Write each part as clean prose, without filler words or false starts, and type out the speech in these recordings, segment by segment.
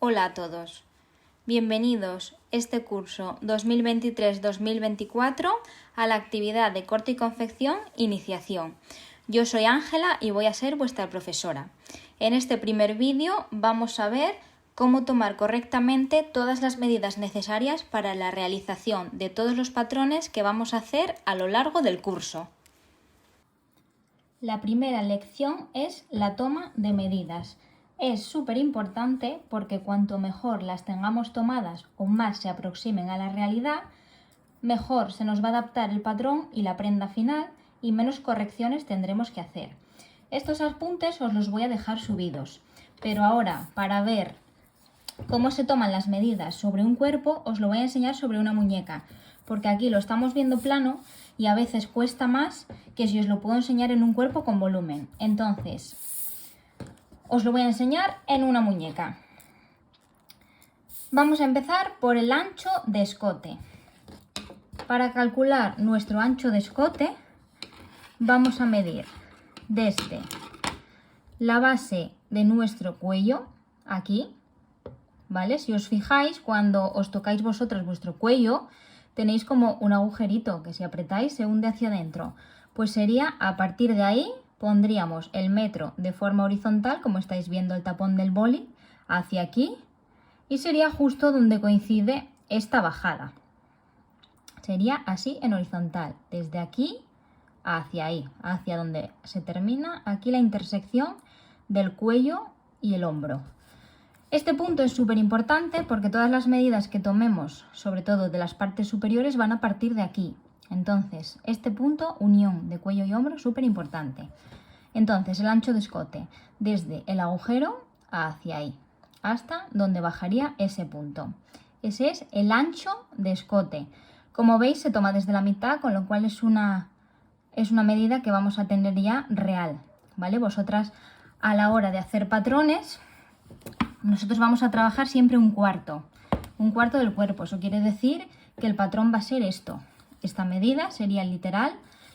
Hola a todos. Bienvenidos este curso 2023-2024 a la actividad de corte y confección Iniciación. Yo soy Ángela y voy a ser vuestra profesora. En este primer vídeo vamos a ver cómo tomar correctamente todas las medidas necesarias para la realización de todos los patrones que vamos a hacer a lo largo del curso. La primera lección es la toma de medidas. Es súper importante porque cuanto mejor las tengamos tomadas o más se aproximen a la realidad, mejor se nos va a adaptar el patrón y la prenda final y menos correcciones tendremos que hacer. Estos apuntes os los voy a dejar subidos, pero ahora para ver cómo se toman las medidas sobre un cuerpo os lo voy a enseñar sobre una muñeca, porque aquí lo estamos viendo plano y a veces cuesta más que si os lo puedo enseñar en un cuerpo con volumen. Entonces, os lo voy a enseñar en una muñeca. Vamos a empezar por el ancho de escote. Para calcular nuestro ancho de escote, vamos a medir desde la base de nuestro cuello, aquí, ¿vale? Si os fijáis, cuando os tocáis vosotros vuestro cuello, tenéis como un agujerito que si apretáis se hunde hacia adentro. Pues sería a partir de ahí, pondríamos el metro de forma horizontal, como estáis viendo el tapón del boli, hacia aquí, y sería justo donde coincide esta bajada. Sería así en horizontal, desde aquí hacia ahí, hacia donde se termina aquí la intersección del cuello y el hombro. Este punto es súper importante porque todas las medidas que tomemos, sobre todo de las partes superiores, van a partir de aquí. Entonces, este punto, unión de cuello y hombro, súper importante. Entonces, el ancho de escote, desde el agujero hacia ahí, hasta donde bajaría ese punto. Ese es el ancho de escote. Como veis, se toma desde la mitad, con lo cual es una medida que vamos a tener ya real, ¿vale? Vosotras, a la hora de hacer patrones, nosotros vamos a trabajar siempre un cuarto del cuerpo. Eso quiere decir que el patrón va a ser esto. Esta medida sería literal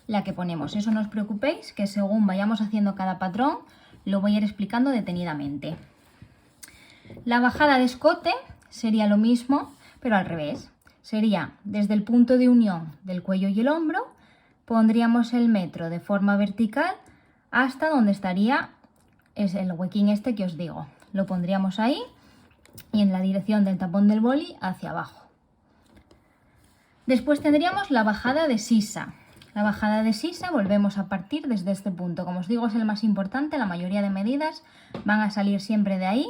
la que ponemos. Eso no os preocupéis, que según vayamos haciendo cada patrón, lo voy a ir explicando detenidamente. La bajada de escote sería lo mismo, pero al revés. Sería desde el punto de unión del cuello y el hombro, pondríamos el metro de forma vertical hasta donde estaría el huequín este que os digo. Lo pondríamos ahí y en la dirección del tapón del boli hacia abajo. Después tendríamos la bajada de sisa. La bajada de sisa volvemos a partir desde este punto. Como os digo, es el más importante. La mayoría de medidas van a salir siempre de ahí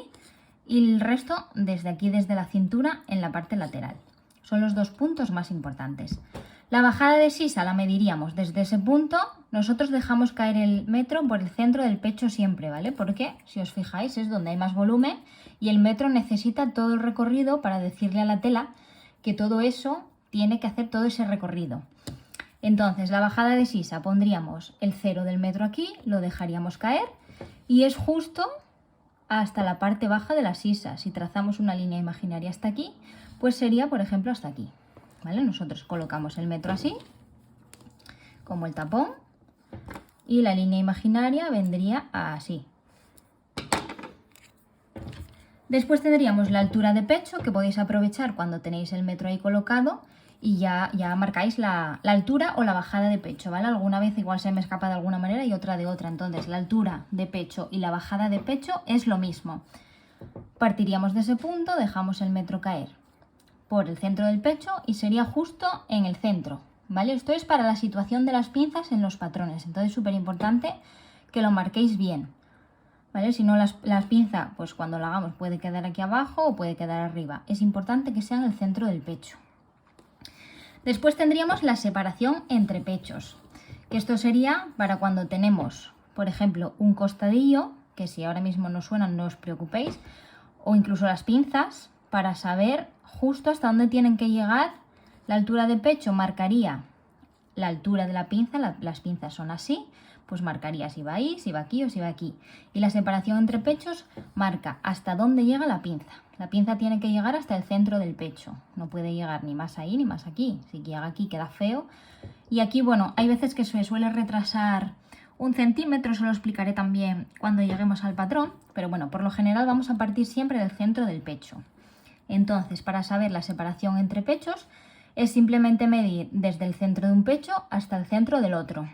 y el resto desde aquí, desde la cintura en la parte lateral. Son los dos puntos más importantes. La bajada de sisa la mediríamos desde ese punto. Nosotros dejamos caer el metro por el centro del pecho siempre, ¿vale? Porque, si os fijáis, es donde hay más volumen y el metro necesita todo el recorrido para decirle a la tela que todo eso tiene que hacer todo ese recorrido. Entonces, la bajada de sisa pondríamos el 0 del metro aquí, lo dejaríamos caer y es justo hasta la parte baja de la sisa. Si trazamos una línea imaginaria hasta aquí, pues sería, por ejemplo, hasta aquí. ¿Vale? Nosotros colocamos el metro así, como el tapón, y la línea imaginaria vendría así. Después tendríamos la altura de pecho, que podéis aprovechar cuando tenéis el metro ahí colocado y ya marcáis la altura o la bajada de pecho, ¿vale? Alguna vez igual se me escapa de alguna manera y otra de otra. Entonces, la altura de pecho y la bajada de pecho es lo mismo. Partiríamos de ese punto, dejamos el metro caer por el centro del pecho y sería justo en el centro, ¿vale? Esto es para la situación de las pinzas en los patrones, entonces es súper importante que lo marquéis bien, ¿vale? Si no, las pinzas, pues cuando lo hagamos puede quedar aquí abajo o puede quedar arriba. Es importante que sea en el centro del pecho. Después tendríamos la separación entre pechos, que esto sería para cuando tenemos, por ejemplo, un costadillo, que si ahora mismo no suenan no os preocupéis, o incluso las pinzas, para saber justo hasta dónde tienen que llegar. La altura de pecho marcaría la altura de la pinza, las pinzas son así, pues marcaría si va ahí, si va aquí o si va aquí. Y la separación entre pechos marca hasta dónde llega la pinza. La pinza tiene que llegar hasta el centro del pecho, no puede llegar ni más ahí ni más aquí. Si llega aquí queda feo. Y aquí, bueno, hay veces que se suele retrasar 1 centímetro, eso lo explicaré también cuando lleguemos al patrón, pero bueno, por lo general vamos a partir siempre del centro del pecho. Entonces, para saber la separación entre pechos, es simplemente medir desde el centro de un pecho hasta el centro del otro.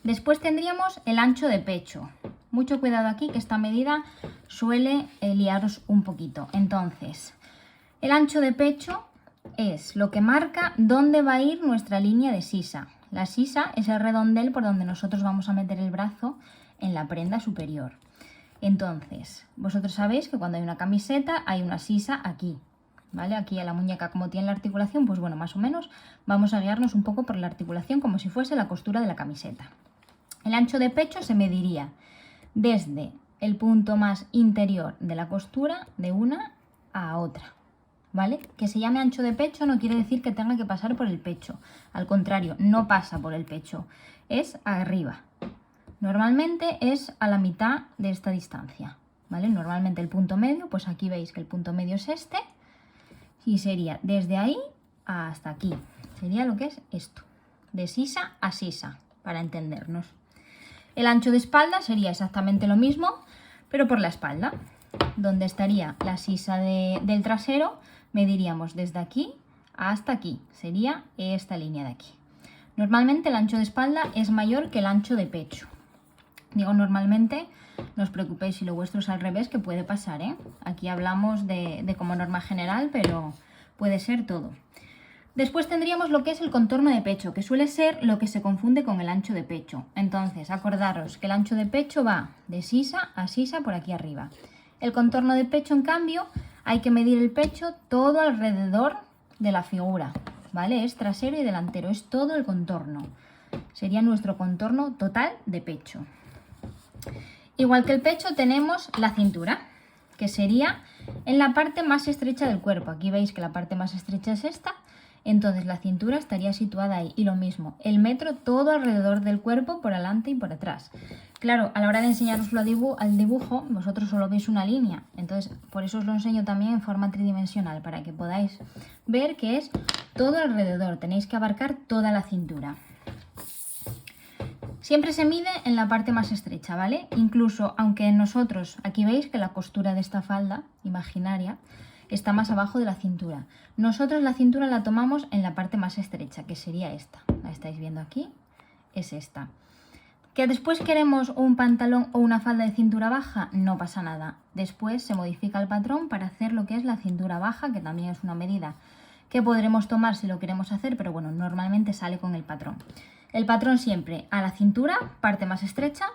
Después tendríamos el ancho de pecho. Mucho cuidado aquí, que esta medida suele liaros un poquito. Entonces, el ancho de pecho es lo que marca dónde va a ir nuestra línea de sisa. La sisa es el redondel por donde nosotros vamos a meter el brazo en la prenda superior. Entonces, vosotros sabéis que cuando hay una camiseta hay una sisa aquí, ¿vale? Aquí a la muñeca, como tiene la articulación, pues bueno, más o menos vamos a guiarnos un poco por la articulación como si fuese la costura de la camiseta. El ancho de pecho se mediría desde el punto más interior de la costura de una a otra, ¿vale? Que se llame ancho de pecho no quiere decir que tenga que pasar por el pecho. Al contrario, no pasa por el pecho, es arriba. Normalmente es a la mitad de esta distancia, ¿vale? Normalmente el punto medio, pues aquí veis que el punto medio es este y sería desde ahí hasta aquí. Sería lo que es esto, de sisa a sisa, para entendernos. El ancho de espalda sería exactamente lo mismo, pero por la espalda. Donde estaría la sisa del trasero, mediríamos desde aquí hasta aquí. Sería esta línea de aquí. Normalmente el ancho de espalda es mayor que el ancho de pecho. Digo normalmente, no os preocupéis si lo vuestro es al revés, que puede pasar, ¿eh? Aquí hablamos de como norma general, pero puede ser todo. Después tendríamos lo que es el contorno de pecho, que suele ser lo que se confunde con el ancho de pecho. Entonces, acordaros que el ancho de pecho va de sisa a sisa por aquí arriba. El contorno de pecho, en cambio, hay que medir el pecho todo alrededor de la figura, ¿vale? Es trasero y delantero, es todo el contorno. Sería nuestro contorno total de pecho. Igual que el pecho tenemos la cintura, que sería en la parte más estrecha del cuerpo. Aquí veis que la parte más estrecha es esta, entonces la cintura estaría situada ahí. Y lo mismo, el metro todo alrededor del cuerpo, por delante y por atrás. Claro, a la hora de enseñaroslo al dibujo, vosotros solo veis una línea, entonces por eso os lo enseño también en forma tridimensional, para que podáis ver que es todo alrededor, tenéis que abarcar toda la cintura. Siempre se mide en la parte más estrecha, ¿vale? Incluso, aunque nosotros, aquí veis que la costura de esta falda imaginaria está más abajo de la cintura. Nosotros la cintura la tomamos en la parte más estrecha, que sería esta. La estáis viendo aquí, es esta. ¿Que después queremos un pantalón o una falda de cintura baja? No pasa nada. Después se modifica el patrón para hacer lo que es la cintura baja, que también es una medida que podremos tomar si lo queremos hacer, pero bueno, normalmente sale con el patrón. El patrón siempre a la cintura, parte más estrecha,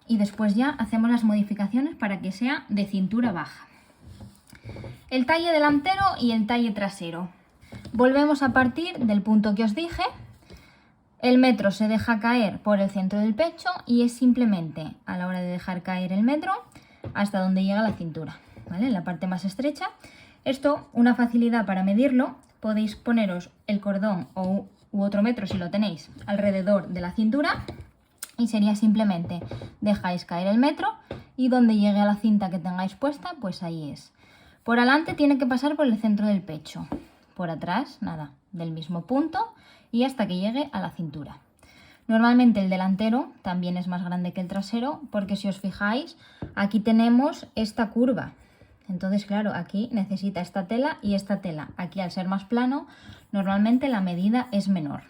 y después ya hacemos las modificaciones para que sea de cintura baja. El talle delantero y el talle trasero. Volvemos a partir del punto que os dije. El metro se deja caer por el centro del pecho y es simplemente a la hora de dejar caer el metro hasta donde llega la cintura, ¿vale? En la parte más estrecha. Esto, una facilidad para medirlo, podéis poneros el cordón u otro metro si lo tenéis alrededor de la cintura y sería simplemente dejáis caer el metro y donde llegue a la cinta que tengáis puesta, pues ahí es. Por adelante tiene que pasar por el centro del pecho, por atrás nada, del mismo punto y hasta que llegue a la cintura. Normalmente el delantero también es más grande que el trasero porque si os fijáis aquí tenemos esta curva. Entonces, claro, aquí necesita esta tela y esta tela. Aquí, al ser más plano, normalmente la medida es menor.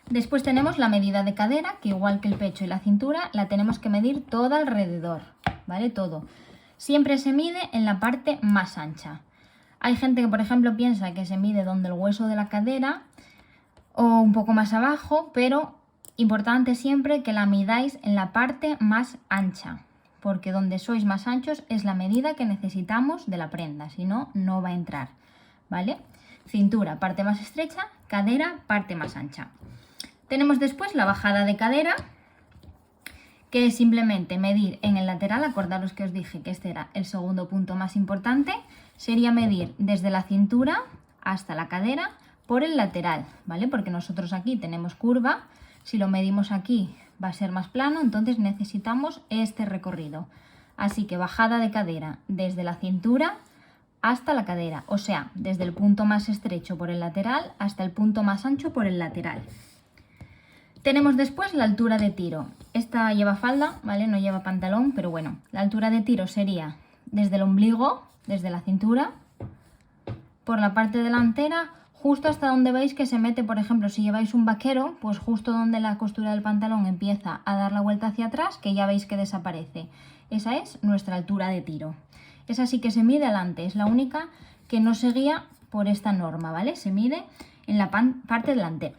Después tenemos la medida de cadera, que igual que el pecho y la cintura, la tenemos que medir toda alrededor, ¿vale? Todo. Siempre se mide en la parte más ancha. Hay gente que, por ejemplo, piensa que se mide donde el hueso de la cadera o un poco más abajo, pero importante siempre que la midáis en la parte más ancha, porque donde sois más anchos es la medida que necesitamos de la prenda, si no, no va a entrar, ¿vale? Cintura, parte más estrecha, cadera, parte más ancha. Tenemos después la bajada de cadera, que es simplemente medir en el lateral. Acordaros que os dije que este era el segundo punto más importante, sería medir desde la cintura hasta la cadera por el lateral, ¿vale? Porque nosotros aquí tenemos curva, si lo medimos aquí va a ser más plano, entonces necesitamos este recorrido. Así que bajada de cadera desde la cintura hasta la cadera, o sea, desde el punto más estrecho por el lateral hasta el punto más ancho por el lateral. Tenemos después la altura de tiro. Esta lleva falda, ¿vale? No lleva pantalón, pero bueno, la altura de tiro sería desde el ombligo, desde la cintura, por la parte delantera, justo hasta donde veis que se mete, por ejemplo, si lleváis un vaquero, pues justo donde la costura del pantalón empieza a dar la vuelta hacia atrás, que ya veis que desaparece. Esa es nuestra altura de tiro. Esa sí que se mide adelante, es la única que no se guía por esta norma, ¿vale? Se mide en la parte delantera.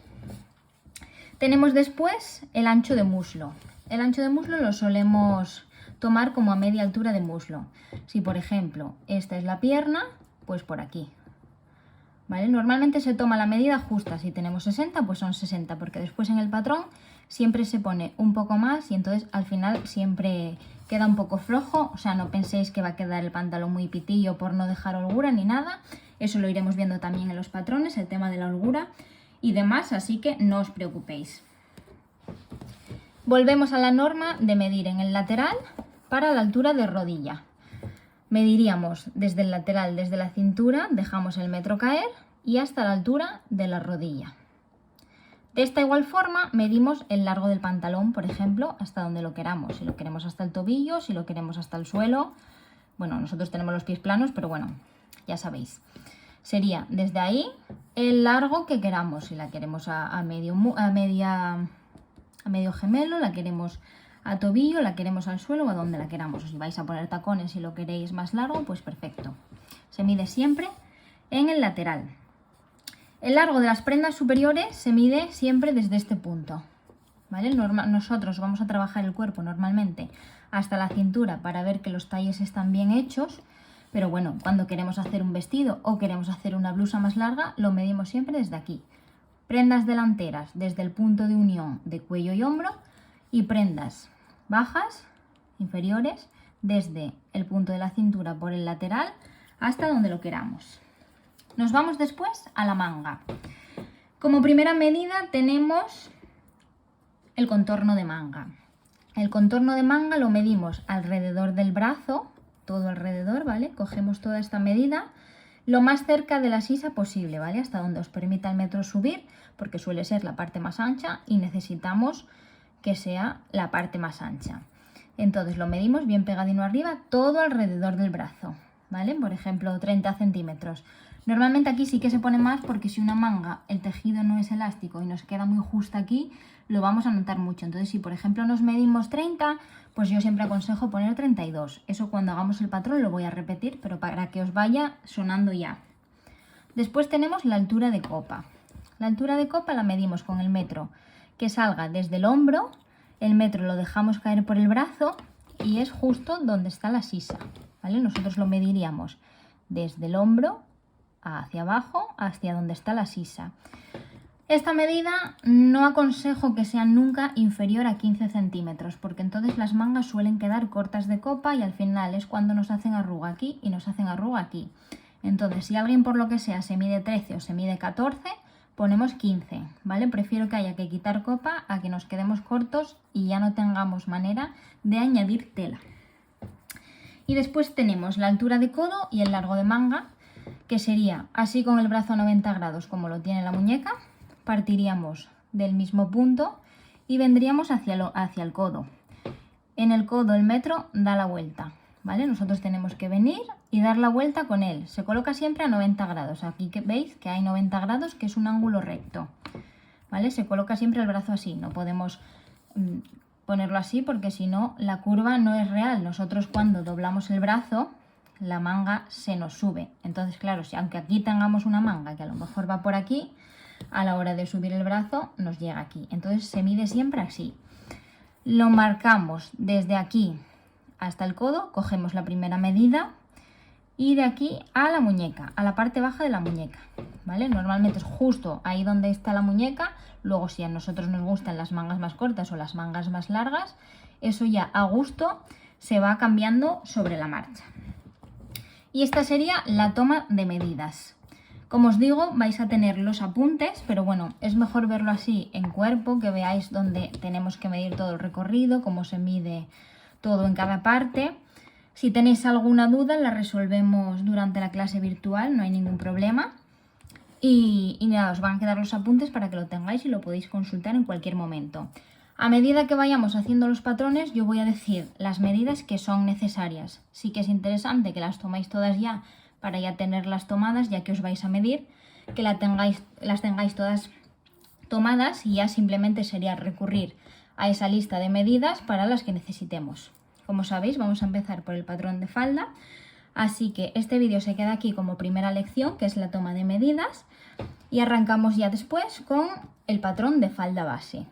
Tenemos después el ancho de muslo. El ancho de muslo lo solemos tomar como a media altura de muslo. Si, por ejemplo, esta es la pierna, pues por aquí. ¿Vale? Normalmente se toma la medida justa. Si tenemos 60, pues son 60, porque después en el patrón siempre se pone un poco más y entonces al final siempre queda un poco flojo. O sea, no penséis que va a quedar el pantalón muy pitillo por no dejar holgura ni nada. Eso lo iremos viendo también en los patrones, el tema de la holgura y demás, así que no os preocupéis. Volvemos a la norma de medir en el lateral para la altura de rodilla. Mediríamos desde el lateral, desde la cintura, dejamos el metro caer y hasta la altura de la rodilla. De esta igual forma medimos el largo del pantalón, por ejemplo, hasta donde lo queramos. Si lo queremos hasta el tobillo, si lo queremos hasta el suelo. Bueno, nosotros tenemos los pies planos, pero bueno, ya sabéis. Sería desde ahí el largo que queramos. Si la queremos a medio gemelo, la queremos a tobillo, la queremos al suelo o a donde la queramos. O si vais a poner tacones y lo queréis más largo, pues perfecto. Se mide siempre en el lateral. El largo de las prendas superiores se mide siempre desde este punto, ¿vale? Nosotros vamos a trabajar el cuerpo normalmente hasta la cintura para ver que los talles están bien hechos, pero bueno, cuando queremos hacer un vestido o queremos hacer una blusa más larga, lo medimos siempre desde aquí. Prendas delanteras desde el punto de unión de cuello y hombro y prendas bajas, inferiores, desde el punto de la cintura por el lateral hasta donde lo queramos. Nos vamos después a la manga. Como primera medida tenemos el contorno de manga. El contorno de manga lo medimos alrededor del brazo, todo alrededor, ¿vale? Cogemos toda esta medida lo más cerca de la sisa posible, ¿vale? Hasta donde os permita el metro subir, porque suele ser la parte más ancha y necesitamos que sea la parte más ancha. Entonces lo medimos bien pegadino arriba, todo alrededor del brazo, ¿vale? Por ejemplo, 30 centímetros. Normalmente aquí sí que se pone más porque si una manga, el tejido no es elástico y nos queda muy justo aquí, lo vamos a notar mucho. Entonces si por ejemplo nos medimos 30, pues yo siempre aconsejo poner 32. Eso cuando hagamos el patrón lo voy a repetir, pero para que os vaya sonando ya. Después tenemos la altura de copa. La altura de copa la medimos con el metro que salga desde el hombro, el metro lo dejamos caer por el brazo y es justo donde está la sisa, ¿vale? Nosotros lo mediríamos desde el hombro hacia abajo, hacia donde está la sisa. Esta medida no aconsejo que sea nunca inferior a 15 centímetros, porque entonces las mangas suelen quedar cortas de copa y al final es cuando nos hacen arruga aquí y nos hacen arruga aquí. Entonces, si alguien por lo que sea se mide 13 o se mide 14, ponemos 15, ¿vale? Prefiero que haya que quitar copa a que nos quedemos cortos y ya no tengamos manera de añadir tela. Y después tenemos la altura de codo y el largo de manga, que sería así con el brazo a 90 grados como lo tiene la muñeca. Partiríamos del mismo punto y vendríamos hacia el codo. En el codo el metro da la vuelta, ¿vale? Nosotros tenemos que venir y dar la vuelta con él. Se coloca siempre a 90 grados. Aquí que veis que hay 90 grados, que es un ángulo recto, ¿vale? Se coloca siempre el brazo así. No podemos ponerlo así porque si no la curva no es real. Nosotros cuando doblamos el brazo, la manga se nos sube. Entonces, claro, si aunque aquí tengamos una manga que a lo mejor va por aquí, a la hora de subir el brazo nos llega aquí. Entonces se mide siempre así. Lo marcamos desde aquí hasta el codo, cogemos la primera medida y de aquí a la muñeca, a la parte baja de la muñeca, ¿vale? Normalmente es justo ahí donde está la muñeca. Luego si a nosotros nos gustan las mangas más cortas o las mangas más largas, eso ya a gusto se va cambiando sobre la marcha. Y esta sería la toma de medidas. Como os digo, vais a tener los apuntes, pero bueno, es mejor verlo así en cuerpo, que veáis dónde tenemos que medir todo el recorrido, cómo se mide todo en cada parte. Si tenéis alguna duda, la resolvemos durante la clase virtual, no hay ningún problema. Y nada, os van a quedar los apuntes para que lo tengáis y lo podéis consultar en cualquier momento. A medida que vayamos haciendo los patrones, yo voy a decir las medidas que son necesarias. Sí que es interesante que las tomáis todas ya para ya tenerlas tomadas, ya que os vais a medir, que las tengáis todas tomadas y ya simplemente sería recurrir a esa lista de medidas para las que necesitemos. Como sabéis, vamos a empezar por el patrón de falda, así que este vídeo se queda aquí como primera lección, que es la toma de medidas, y arrancamos ya después con el patrón de falda base.